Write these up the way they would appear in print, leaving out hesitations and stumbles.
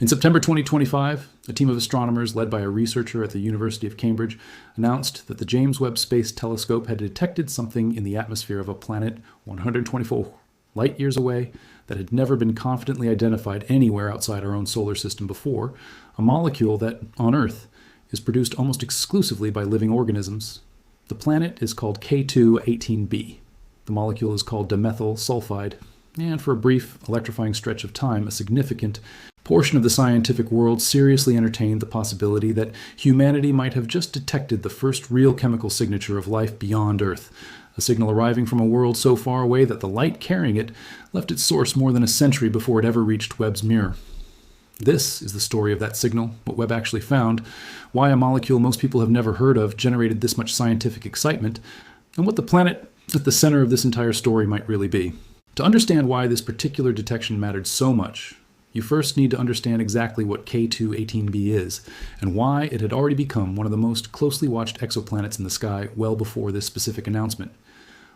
In September 2025, a team of astronomers led by a researcher at the University of Cambridge announced that the James Webb Space Telescope had detected something in the atmosphere of a planet 124 light years away that had never been confidently identified anywhere outside our own solar system before, a molecule that, on Earth, is produced almost exclusively by living organisms. The planet is called K2-18b. The molecule is called dimethyl sulfide, and for a brief, electrifying stretch of time, a significant portion of the scientific world seriously entertained the possibility that humanity might have just detected the first real chemical signature of life beyond Earth, a signal arriving from a world so far away that the light carrying it left its source more than a century before it ever reached Webb's mirror. This is the story of that signal, what Webb actually found, why a molecule most people have never heard of generated this much scientific excitement, and what the planet at the center of this entire story might really be. To understand why this particular detection mattered so much, you first need to understand exactly what K2-18b is, and why it had already become one of the most closely watched exoplanets in the sky well before this specific announcement.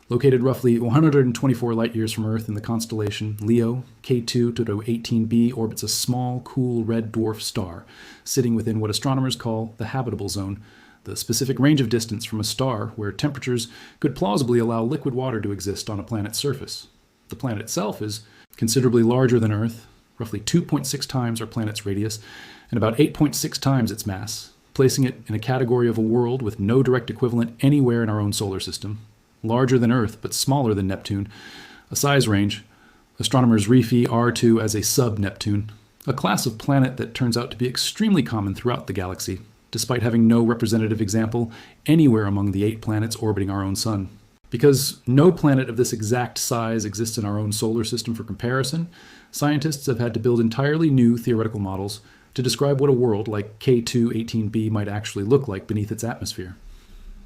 Located roughly 124 light-years from Earth in the constellation Leo, K2-18b orbits a small, cool red dwarf star, sitting within what astronomers call the habitable zone, the specific range of distance from a star where temperatures could plausibly allow liquid water to exist on a planet's surface. The planet itself is considerably larger than Earth, roughly 2.6 times our planet's radius, and about 8.6 times its mass, placing it in a category of a world with no direct equivalent anywhere in our own solar system. Larger than Earth, but smaller than Neptune, a size range astronomers refer to as a sub-Neptune, a class of planet that turns out to be extremely common throughout the galaxy, despite having no representative example anywhere among the 8 planets orbiting our own sun. Because no planet of this exact size exists in our own solar system for comparison, scientists have had to build entirely new theoretical models to describe what a world like K2-18b might actually look like beneath its atmosphere.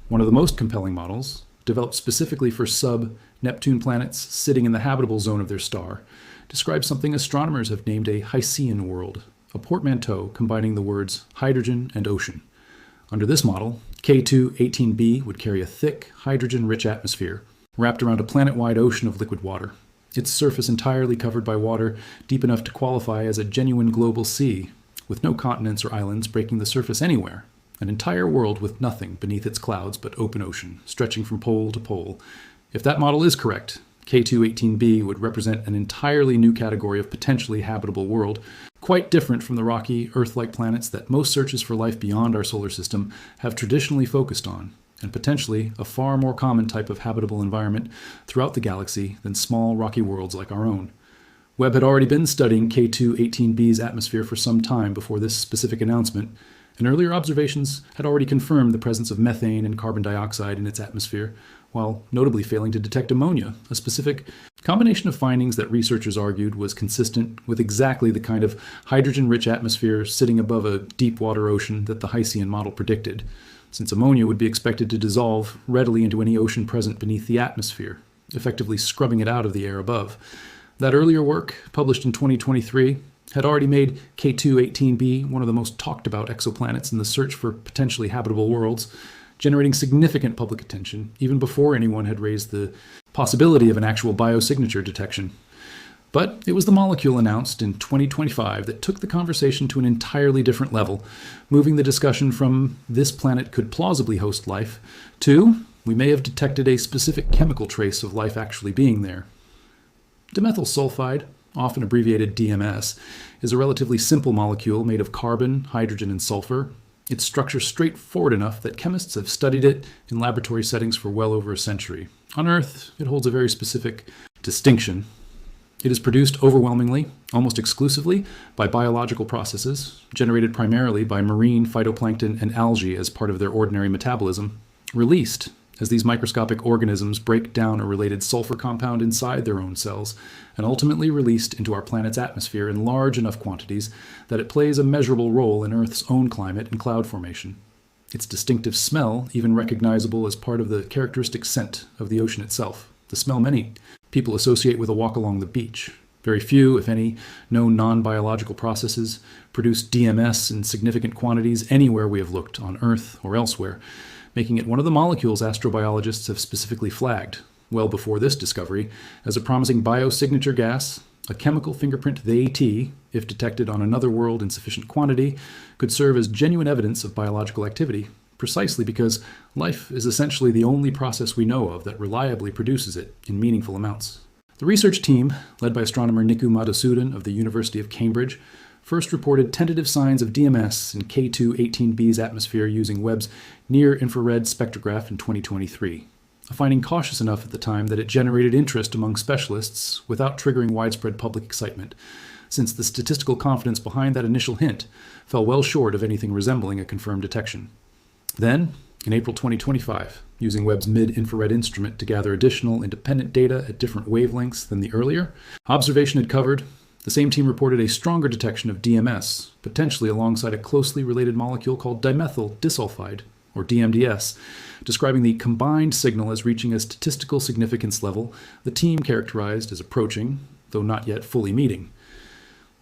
One of the most compelling models, developed specifically for sub-Neptune planets sitting in the habitable zone of their star, describes something astronomers have named a Hycean world, a portmanteau combining the words hydrogen and ocean. Under this model, K2-18b would carry a thick, hydrogen-rich atmosphere wrapped around a planet-wide ocean of liquid water, its surface entirely covered by water deep enough to qualify as a genuine global sea, with no continents or islands breaking the surface anywhere, an entire world with nothing beneath its clouds but open ocean, stretching from pole to pole. If that model is correct, K2-18b would represent an entirely new category of potentially habitable world, quite different from the rocky, Earth-like planets that most searches for life beyond our solar system have traditionally focused on, and potentially a far more common type of habitable environment throughout the galaxy than small, rocky worlds like our own. Webb had already been studying K2-18b's atmosphere for some time before this specific announcement, and earlier observations had already confirmed the presence of methane and carbon dioxide in its atmosphere, while notably failing to detect ammonia, a specific combination of findings that researchers argued was consistent with exactly the kind of hydrogen-rich atmosphere sitting above a deep water ocean that the Hycean model predicted, since ammonia would be expected to dissolve readily into any ocean present beneath the atmosphere, effectively scrubbing it out of the air above. That earlier work, published in 2023, had already made K2-18b one of the most talked about exoplanets in the search for potentially habitable worlds, generating significant public attention even before anyone had raised the possibility of an actual biosignature detection. But it was the molecule announced in 2025 that took the conversation to an entirely different level, moving the discussion from this planet could plausibly host life to we may have detected a specific chemical trace of life actually being there. Dimethyl sulfide, often abbreviated DMS, is a relatively simple molecule made of carbon, hydrogen, and sulfur. Its structure straightforward enough that chemists have studied it in laboratory settings for well over a century. On Earth, it holds a very specific distinction. It is produced overwhelmingly, almost exclusively, by biological processes, generated primarily by marine phytoplankton and algae as part of their ordinary metabolism, released as these microscopic organisms break down a related sulfur compound inside their own cells, and ultimately released into our planet's atmosphere in large enough quantities that it plays a measurable role in Earth's own climate and cloud formation. Its distinctive smell even recognizable as part of the characteristic scent of the ocean itself, the smell many people associate with a walk along the beach. Very few, if any, known non-biological processes produce DMS in significant quantities anywhere we have looked on Earth or elsewhere, making it one of the molecules astrobiologists have specifically flagged, well before this discovery, as a promising biosignature gas, A chemical fingerprint they, if detected on another world in sufficient quantity, could serve as genuine evidence of biological activity, precisely because life is essentially the only process we know of that reliably produces it in meaningful amounts. The research team, led by astronomer Niku Madhusudan of the University of Cambridge, first reported tentative signs of DMS in K2-18b's atmosphere using Webb's near-infrared spectrograph in 2023, a finding cautious enough at the time that it generated interest among specialists without triggering widespread public excitement, since the statistical confidence behind that initial hint fell well short of anything resembling a confirmed detection. Then, in April 2025, using Webb's mid-infrared instrument to gather additional independent data at different wavelengths than the earlier observation had covered, the same team reported a stronger detection of DMS, potentially alongside a closely related molecule called dimethyl disulfide, or DMDS, describing the combined signal as reaching a statistical significance level the team characterized as approaching, though not yet fully meeting,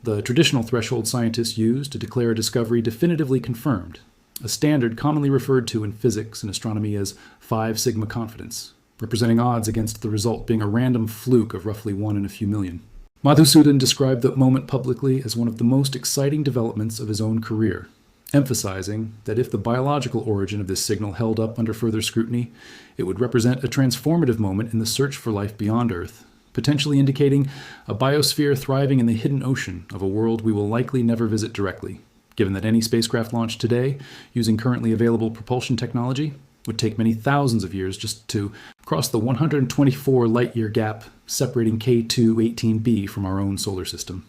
the traditional threshold scientists use to declare a discovery definitively confirmed, a standard commonly referred to in physics and astronomy as 5 sigma confidence, representing odds against the result being a random fluke of roughly 1 in a few million. Madhusudan described the moment publicly as one of the most exciting developments of his own career, emphasizing that if the biological origin of this signal held up under further scrutiny, it would represent a transformative moment in the search for life beyond Earth, potentially indicating a biosphere thriving in the hidden ocean of a world we will likely never visit directly, given that any spacecraft launched today, using currently available propulsion technology, would take many thousands of years just to cross the 124 light-year gap separating K2-18b from our own solar system.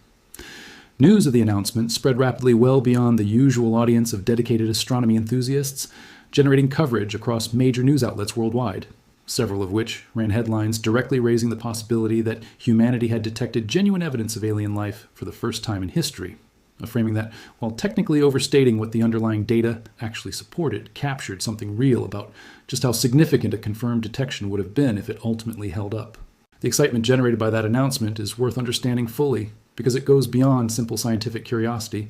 News of the announcement spread rapidly well beyond the usual audience of dedicated astronomy enthusiasts, generating coverage across major news outlets worldwide, several of which ran headlines directly raising the possibility that humanity had detected genuine evidence of alien life for the first time in history, a framing that, while technically overstating what the underlying data actually supported, captured something real about just how significant a confirmed detection would have been if it ultimately held up. The excitement generated by that announcement is worth understanding fully, because it goes beyond simple scientific curiosity.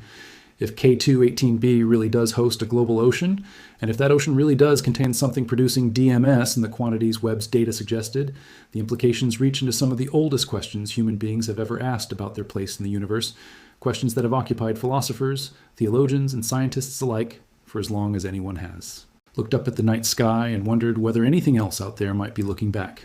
If K2-18b really does host a global ocean, and if that ocean really does contain something producing DMS in the quantities Webb's data suggested, the implications reach into some of the oldest questions human beings have ever asked about their place in the universe, questions that have occupied philosophers, theologians, and scientists alike for as long as anyone has. Looked up at the night sky and wondered whether anything else out there might be looking back.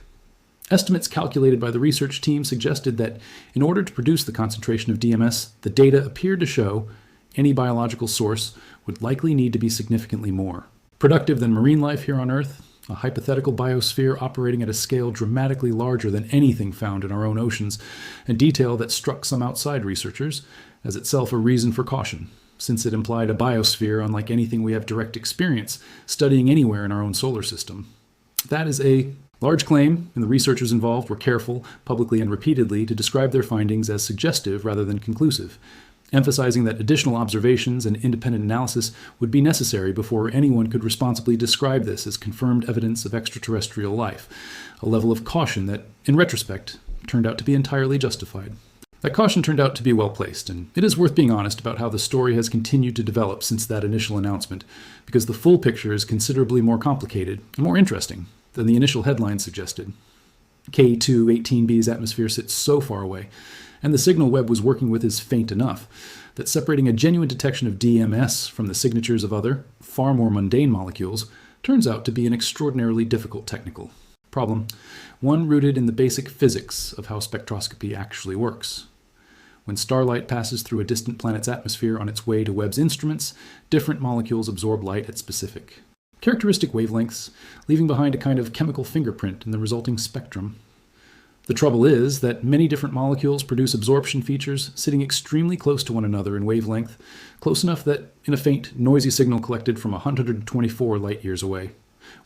Estimates calculated by the research team suggested that in order to produce the concentration of DMS, the data appeared to show any biological source would likely need to be significantly more productive than marine life here on Earth, a hypothetical biosphere operating at a scale dramatically larger than anything found in our own oceans, a detail that struck some outside researchers as itself a reason for caution, since it implied a biosphere unlike anything we have direct experience studying anywhere in our own solar system. That is a large claim, and the researchers involved were careful, publicly and repeatedly, to describe their findings as suggestive rather than conclusive, emphasizing that additional observations and independent analysis would be necessary before anyone could responsibly describe this as confirmed evidence of extraterrestrial life, a level of caution that, in retrospect, turned out to be entirely justified. That caution turned out to be well placed, and it is worth being honest about how the story has continued to develop since that initial announcement, because the full picture is considerably more complicated and more interesting than the initial headline suggested. K2-18b's atmosphere sits so far away, and the signal Webb was working with is faint enough that separating a genuine detection of DMS from the signatures of other, far more mundane molecules turns out to be an extraordinarily difficult technical problem, one rooted in the basic physics of how spectroscopy actually works. When starlight passes through a distant planet's atmosphere on its way to Webb's instruments, different molecules absorb light at specific characteristic wavelengths, leaving behind a kind of chemical fingerprint in the resulting spectrum. The trouble is that many different molecules produce absorption features sitting extremely close to one another in wavelength, close enough that, in a faint, noisy signal collected from 124 light-years away,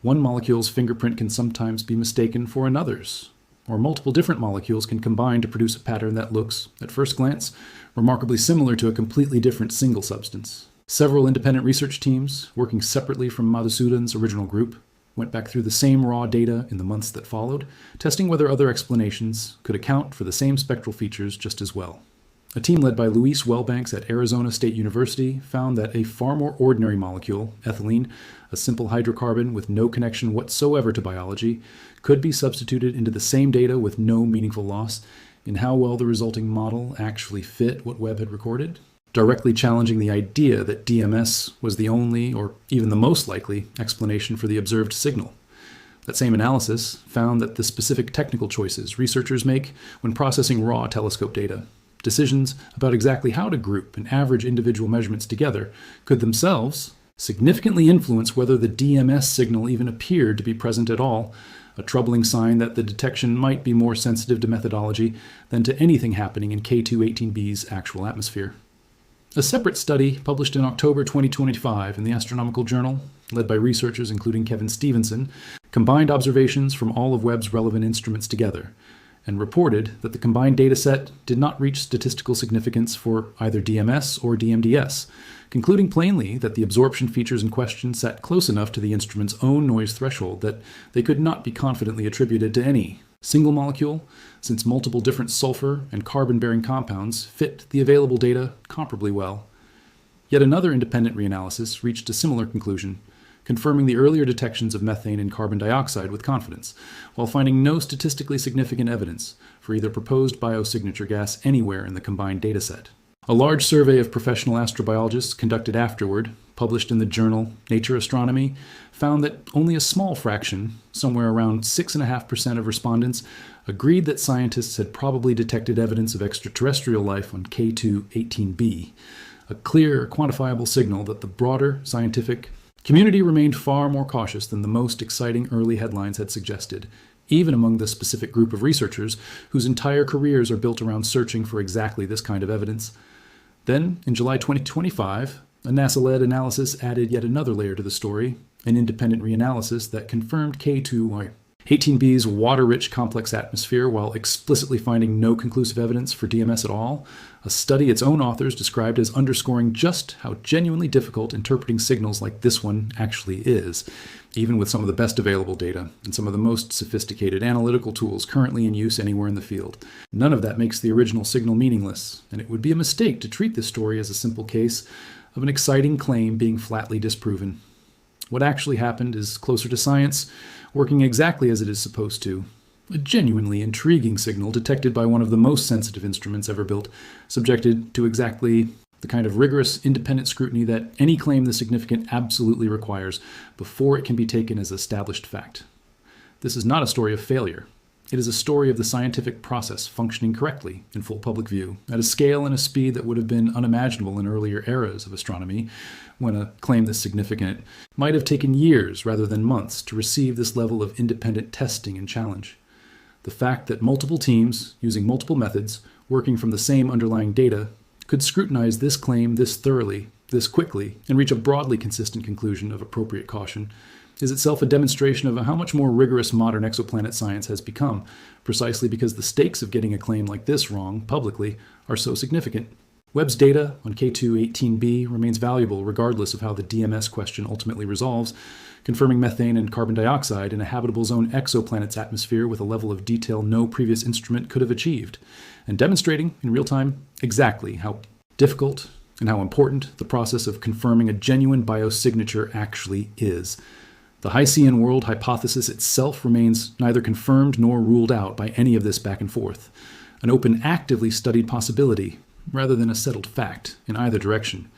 one molecule's fingerprint can sometimes be mistaken for another's, or multiple different molecules can combine to produce a pattern that looks, at first glance, remarkably similar to a completely different single substance. Several independent research teams, working separately from Madhusudan's original group, went back through the same raw data in the months that followed, testing whether other explanations could account for the same spectral features just as well. A team led by Luis Wellbanks at Arizona State University found that a far more ordinary molecule, ethylene, a simple hydrocarbon with no connection whatsoever to biology, could be substituted into the same data with no meaningful loss, in how well the resulting model actually fit what Webb had recorded, directly challenging the idea that DMS was the only, or even the most likely, explanation for the observed signal. That same analysis found that the specific technical choices researchers make when processing raw telescope data, decisions about exactly how to group and average individual measurements together, could themselves significantly influence whether the DMS signal even appeared to be present at all, a troubling sign that the detection might be more sensitive to methodology than to anything happening in K2-18b's actual atmosphere. A separate study published in October 2025 in the Astronomical Journal, led by researchers including Kevin Stevenson, combined observations from all of Webb's relevant instruments together, and reported that the combined dataset did not reach statistical significance for either DMS or DMDS, concluding plainly that the absorption features in question sat close enough to the instrument's own noise threshold that they could not be confidently attributed to any single molecule, since multiple different sulfur and carbon-bearing compounds fit the available data comparably well. Yet another independent reanalysis reached a similar conclusion, confirming the earlier detections of methane and carbon dioxide with confidence, while finding no statistically significant evidence for either proposed biosignature gas anywhere in the combined dataset. A large survey of professional astrobiologists conducted afterward, published in the journal Nature Astronomy, found that only a small fraction, somewhere around 6.5% of respondents, agreed that scientists had probably detected evidence of extraterrestrial life on K2-18b, a clear, quantifiable signal that the broader scientific community remained far more cautious than the most exciting early headlines had suggested, even among the specific group of researchers whose entire careers are built around searching for exactly this kind of evidence. Then, in July 2025, a NASA-led analysis added yet another layer to the story, an independent reanalysis that confirmed K2-18b's water-rich complex atmosphere while explicitly finding no conclusive evidence for DMS at all, a study its own authors described as underscoring just how genuinely difficult interpreting signals like this one actually is, even with some of the best available data and some of the most sophisticated analytical tools currently in use anywhere in the field. None of that makes the original signal meaningless, and it would be a mistake to treat this story as a simple case of an exciting claim being flatly disproven. What actually happened is closer to science, working exactly as it is supposed to. A genuinely intriguing signal detected by one of the most sensitive instruments ever built, subjected to exactly the kind of rigorous, independent scrutiny that any claim this significant absolutely requires before it can be taken as established fact. This is not a story of failure. It is a story of the scientific process functioning correctly in full public view, at a scale and a speed that would have been unimaginable in earlier eras of astronomy, when a claim this significant might have taken years rather than months to receive this level of independent testing and challenge. The fact that multiple teams, using multiple methods, working from the same underlying data, could scrutinize this claim this thoroughly, this quickly, and reach a broadly consistent conclusion of appropriate caution is itself a demonstration of how much more rigorous modern exoplanet science has become, precisely because the stakes of getting a claim like this wrong publicly are so significant. Webb's data on K2-18b remains valuable regardless of how the DMS question ultimately resolves, confirming methane and carbon dioxide in a habitable zone exoplanet's atmosphere with a level of detail no previous instrument could have achieved, and demonstrating in real time exactly how difficult and how important the process of confirming a genuine biosignature actually is. The High-Sean world hypothesis itself remains neither confirmed nor ruled out by any of this back and forth, an open, actively studied possibility rather than a settled fact in either direction.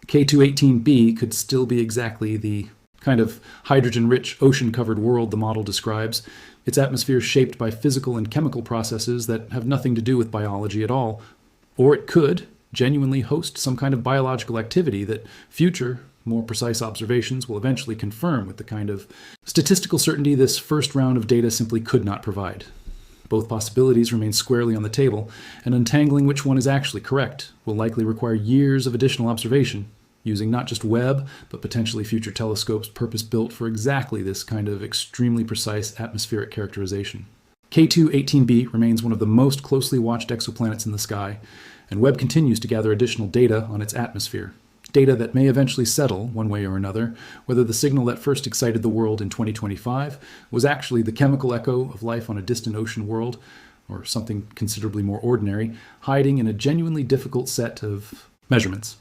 K2-18b could still be exactly the kind of hydrogen-rich, ocean-covered world the model describes, its atmosphere shaped by physical and chemical processes that have nothing to do with biology at all. Or it could genuinely host some kind of biological activity that future, more precise observations will eventually confirm with the kind of statistical certainty this first round of data simply could not provide. Both possibilities remain squarely on the table, and untangling which one is actually correct will likely require years of additional observation, using not just Webb, but potentially future telescopes purpose-built for exactly this kind of extremely precise atmospheric characterization. K2-18b remains one of the most closely watched exoplanets in the sky, and Webb continues to gather additional data on its atmosphere. Data that may eventually settle, one way or another, whether the signal that first excited the world in 2025 was actually the chemical echo of life on a distant ocean world, or something considerably more ordinary, hiding in a genuinely difficult set of measurements.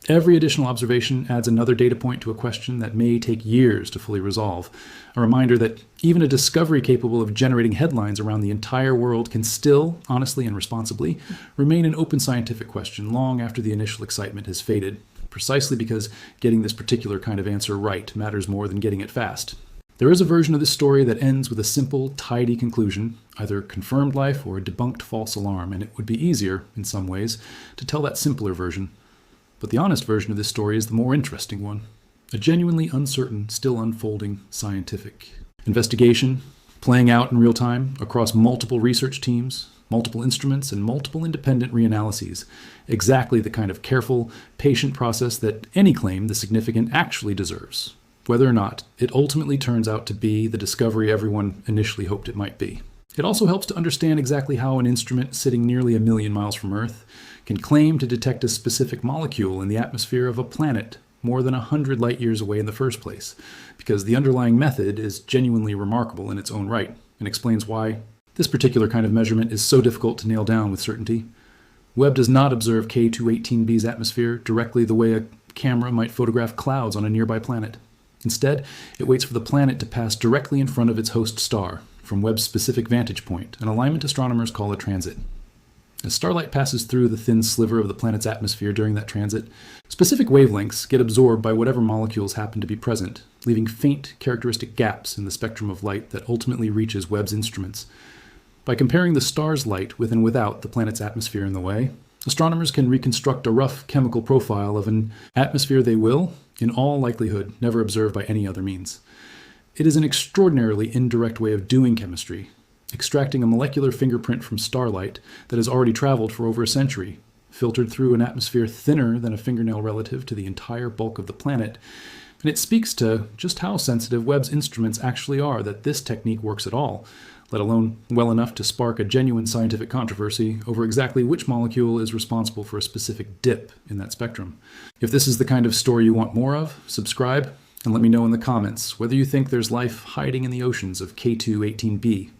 Every additional observation adds another data point to a question that may take years to fully resolve. A reminder that even a discovery capable of generating headlines around the entire world can still, honestly and responsibly, remain an open scientific question long after the initial excitement has faded, precisely because getting this particular kind of answer right matters more than getting it fast. There is a version of this story that ends with a simple, tidy conclusion, either confirmed life or a debunked false alarm, and it would be easier, in some ways, to tell that simpler version. But the honest version of this story is the more interesting one, a genuinely uncertain, still unfolding scientific investigation, playing out in real time across multiple research teams, multiple instruments, and multiple independent reanalyses, exactly the kind of careful, patient process that any claim the significant actually deserves, whether or not it ultimately turns out to be the discovery everyone initially hoped it might be. It also helps to understand exactly how an instrument sitting nearly 1 million miles from Earth can claim to detect a specific molecule in the atmosphere of a planet more than 100 light years away in the first place, because the underlying method is genuinely remarkable in its own right and explains why this particular kind of measurement is so difficult to nail down with certainty. Webb does not observe K218b's atmosphere directly the way a camera might photograph clouds on a nearby planet. Instead, it waits for the planet to pass directly in front of its host star, from Webb's specific vantage point, an alignment astronomers call a transit. As starlight passes through the thin sliver of the planet's atmosphere during that transit, specific wavelengths get absorbed by whatever molecules happen to be present, leaving faint, characteristic gaps in the spectrum of light that ultimately reaches Webb's instruments. By comparing the star's light with and without the planet's atmosphere in the way, astronomers can reconstruct a rough chemical profile of an atmosphere they will, in all likelihood, never observe by any other means. It is an extraordinarily indirect way of doing chemistry, extracting a molecular fingerprint from starlight that has already traveled for over a century, filtered through an atmosphere thinner than a fingernail relative to the entire bulk of the planet. And it speaks to just how sensitive Webb's instruments actually are that this technique works at all, let alone well enough to spark a genuine scientific controversy over exactly which molecule is responsible for a specific dip in that spectrum. If this is the kind of story you want more of, subscribe and let me know in the comments whether you think there's life hiding in the oceans of K218b